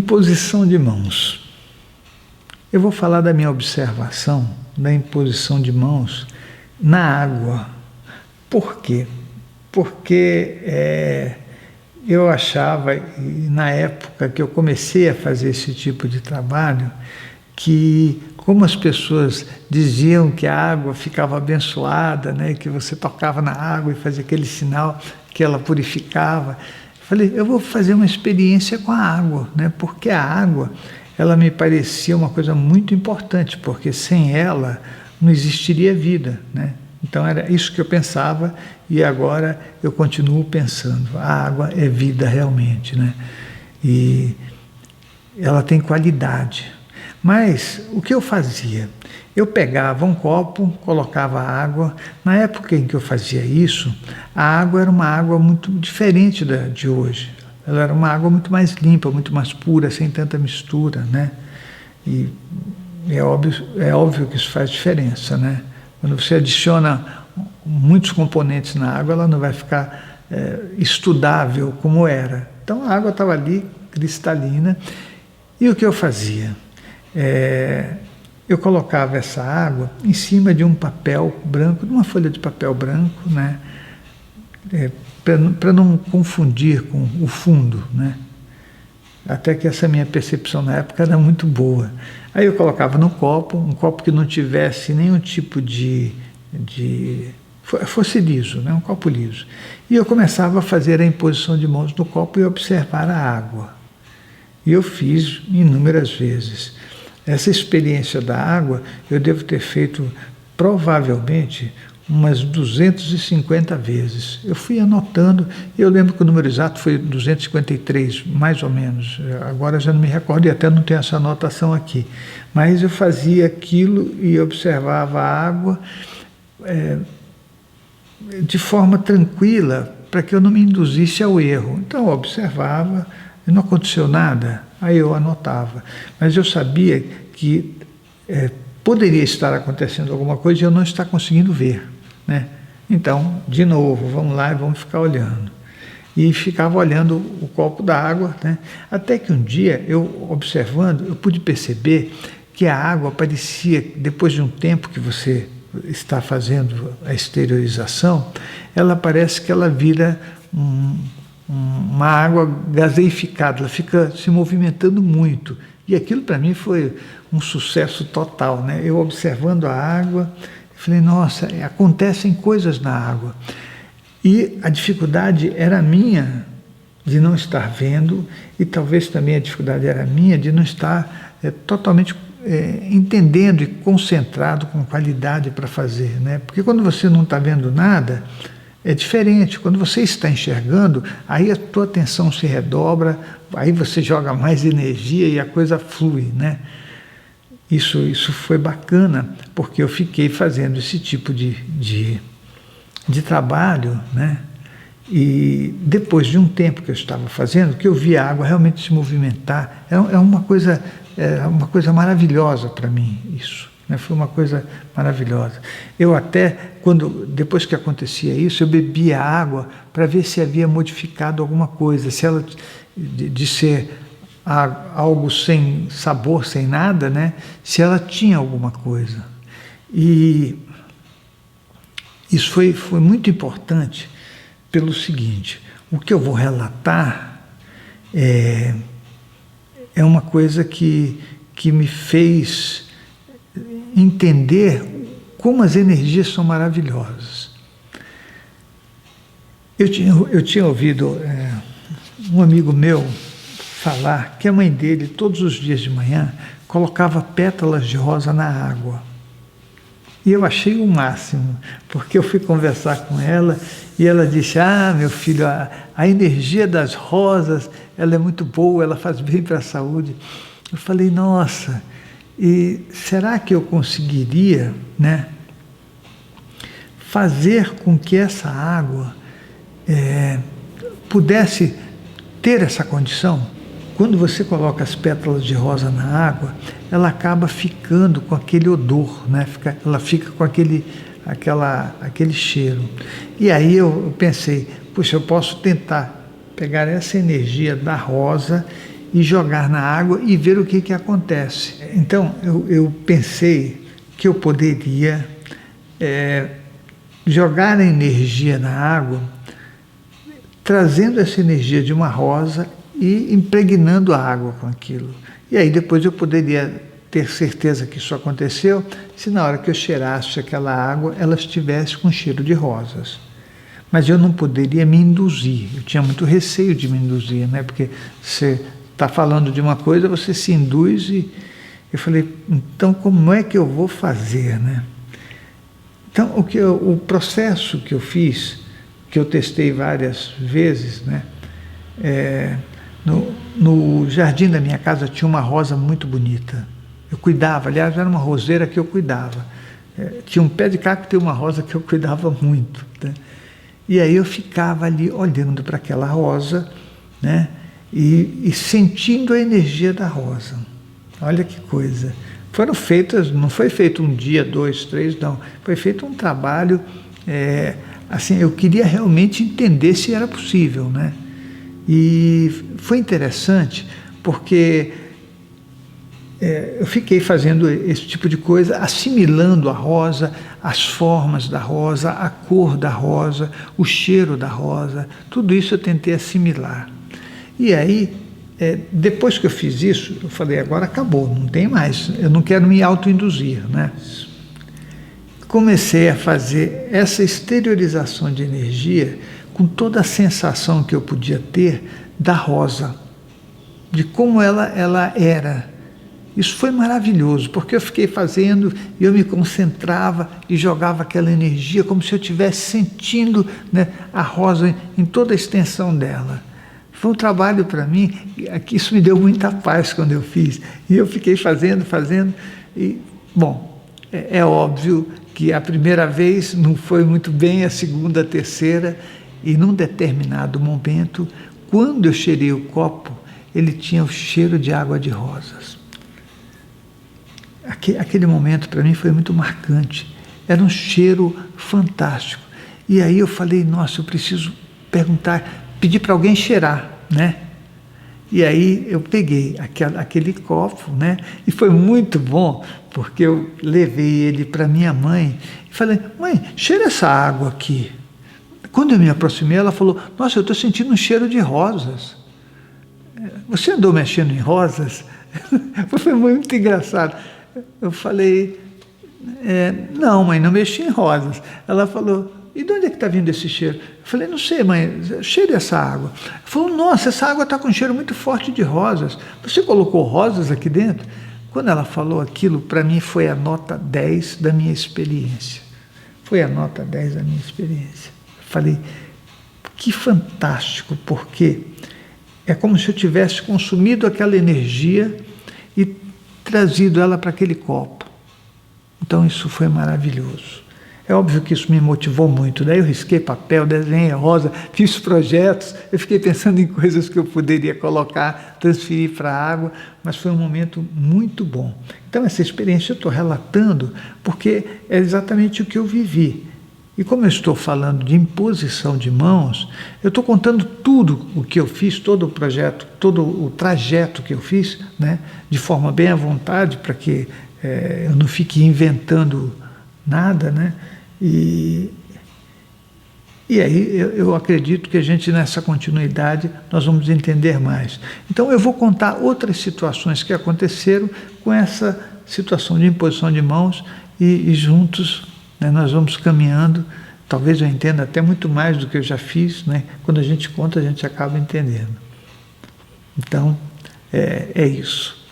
Imposição de mãos. Eu vou falar da minha observação da imposição de mãos na água. Por quê? Porque eu achava, na época que eu comecei a fazer esse tipo de trabalho, que como as pessoas diziam que a água ficava abençoada, né, que você tocava na água e fazia aquele sinal que ela purificava, eu falei, eu vou fazer uma experiência com a água, né, porque a água, ela me parecia uma coisa muito importante, porque sem ela não existiria vida, né? Então era isso que eu pensava e agora eu continuo pensando. A água é vida realmente, né? E ela tem qualidade. Mas o que eu fazia? Eu pegava um copo, colocava água. Na época em que eu fazia isso, a água era uma água muito diferente de hoje. Ela era uma água muito mais limpa, muito mais pura, sem tanta mistura, né? E é óbvio que isso faz diferença, né? Quando você adiciona muitos componentes na água, ela não vai ficar estudável como era. Então a água estava ali, cristalina. E o que eu fazia? Eu colocava essa água em cima de um papel branco, de uma folha de papel branco, né? Para não confundir com o fundo, né? Até que essa minha percepção na época era muito boa. Aí eu colocava no copo, um copo que não tivesse nenhum tipo fosse liso, né? Um copo liso. E eu começava a fazer a imposição de mãos no copo e observar a água. E eu fiz inúmeras vezes. Essa experiência da água eu devo ter feito provavelmente umas 250 vezes. Eu fui anotando, e eu lembro que o número exato foi 253, mais ou menos. Agora já não me recordo e até não tenho essa anotação aqui. Mas eu fazia aquilo e observava a água de forma tranquila, para que eu não me induzisse ao erro. Então eu observava, e não aconteceu nada, aí eu anotava. Mas eu sabia que poderia estar acontecendo alguma coisa e eu não estar conseguindo ver, né? Então, de novo, vamos lá e vamos ficar olhando. E ficava olhando o copo da água, né? Até que um dia, eu observando, eu pude perceber que a água parecia, depois de um tempo que você está fazendo a exteriorização, ela parece que ela vira uma água gaseificada, ela fica se movimentando muito. E aquilo para mim foi um sucesso total, né? Eu observando a água, falei, nossa, acontecem coisas na água. E a dificuldade era minha de não estar vendo, e talvez também a dificuldade era minha de não estar totalmente entendendo e concentrado com qualidade para fazer, né? Porque quando você não está vendo nada, é diferente. Quando você está enxergando, aí a tua atenção se redobra, aí você joga mais energia e a coisa flui, né? Isso foi bacana, porque eu fiquei fazendo esse tipo de trabalho, né? E depois de um tempo que eu estava fazendo, que eu vi a água realmente se movimentar, é uma coisa maravilhosa para mim, isso. Foi uma coisa maravilhosa. Eu até, depois que acontecia isso, eu bebia água para ver se havia modificado alguma coisa, se ela, de ser algo sem sabor, sem nada, né? Se ela tinha alguma coisa. E isso foi muito importante pelo seguinte, o que eu vou relatar é uma coisa que me fez entender como as energias são maravilhosas. Eu tinha ouvido um amigo meu falar que a mãe dele, todos os dias de manhã, colocava pétalas de rosa na água. E eu achei o máximo, porque eu fui conversar com ela e ela disse, meu filho, a energia das rosas, ela é muito boa, ela faz bem para a saúde. Eu falei, nossa, e será que eu conseguiria, né, fazer com que essa água pudesse ter essa condição? Quando você coloca as pétalas de rosa na água, ela acaba ficando com aquele odor, né? Ela fica com aquele cheiro. E aí eu pensei, puxa, eu posso tentar pegar essa energia da rosa e jogar na água e ver o que acontece. Então, eu pensei que eu poderia jogar a energia na água, trazendo essa energia de uma rosa e impregnando a água com aquilo. E aí depois eu poderia ter certeza que isso aconteceu se na hora que eu cheirasse aquela água, ela estivesse com cheiro de rosas. Mas eu não poderia me induzir, eu tinha muito receio de me induzir, né? Porque você está falando de uma coisa, você se induz e eu falei, então como é que eu vou fazer, né? Então o processo que eu fiz, que eu testei várias vezes, né? No jardim da minha casa tinha uma rosa muito bonita. Eu cuidava, aliás, era uma roseira que eu cuidava. Tinha um pé de cacto e uma rosa que eu cuidava muito, né? E aí eu ficava ali olhando para aquela rosa, né? E sentindo a energia da rosa. Olha que coisa. Foram feitas, não foi feito um dia, 2, 3, não. Foi feito um trabalho, assim, eu queria realmente entender se era possível, né? E foi interessante porque eu fiquei fazendo esse tipo de coisa, assimilando a rosa, as formas da rosa, a cor da rosa, o cheiro da rosa, tudo isso eu tentei assimilar. E aí, depois que eu fiz isso, eu falei, agora acabou, não tem mais, eu não quero me autoinduzir, né? Comecei a fazer essa exteriorização de energia com toda a sensação que eu podia ter da rosa, de como ela era. Isso foi maravilhoso, porque eu fiquei fazendo e eu me concentrava e jogava aquela energia como se eu estivesse sentindo, né, a rosa em toda a extensão dela. Foi um trabalho para mim, que isso me deu muita paz quando eu fiz. E eu fiquei fazendo, e, bom, é óbvio que a primeira vez não foi muito bem, a segunda, a terceira, e num determinado momento, quando eu cheirei o copo, ele tinha o cheiro de água de rosas. Aquele momento para mim foi muito marcante, era um cheiro fantástico. E aí eu falei, nossa, eu preciso pedir para alguém cheirar, né? E aí eu peguei aquele copo, né? E foi muito bom, porque eu levei ele para minha mãe e falei, mãe, cheira essa água aqui. Quando eu me aproximei, ela falou, nossa, eu estou sentindo um cheiro de rosas. Você andou mexendo em rosas? Foi muito engraçado. Eu falei, não, mãe, não mexi em rosas. Ela falou, e de onde é que está vindo esse cheiro? Eu falei, não sei, mãe, cheira essa água. Ela falou, nossa, essa água está com um cheiro muito forte de rosas. Você colocou rosas aqui dentro? Quando ela falou aquilo, para mim foi a nota 10 da minha experiência. Foi a nota 10 da minha experiência. Eu falei, que fantástico, porque é como se eu tivesse consumido aquela energia e trazido ela para aquele copo. Então isso foi maravilhoso. É óbvio que isso me motivou muito. Daí eu risquei papel, desenhei rosa, fiz projetos, eu fiquei pensando em coisas que eu poderia colocar, transferir para a água, mas foi um momento muito bom. Então essa experiência eu estou relatando porque é exatamente o que eu vivi. E como eu estou falando de imposição de mãos, eu estou contando tudo o que eu fiz, todo o projeto, todo o trajeto que eu fiz, né, de forma bem à vontade, para que eu não fique inventando nada, né? E aí eu acredito que a gente, nessa continuidade, nós vamos entender mais. Então eu vou contar outras situações que aconteceram com essa situação de imposição de mãos e juntos, né, nós vamos caminhando. Talvez eu entenda até muito mais do que eu já fiz, né? Quando a gente conta, a gente acaba entendendo. Então, é isso.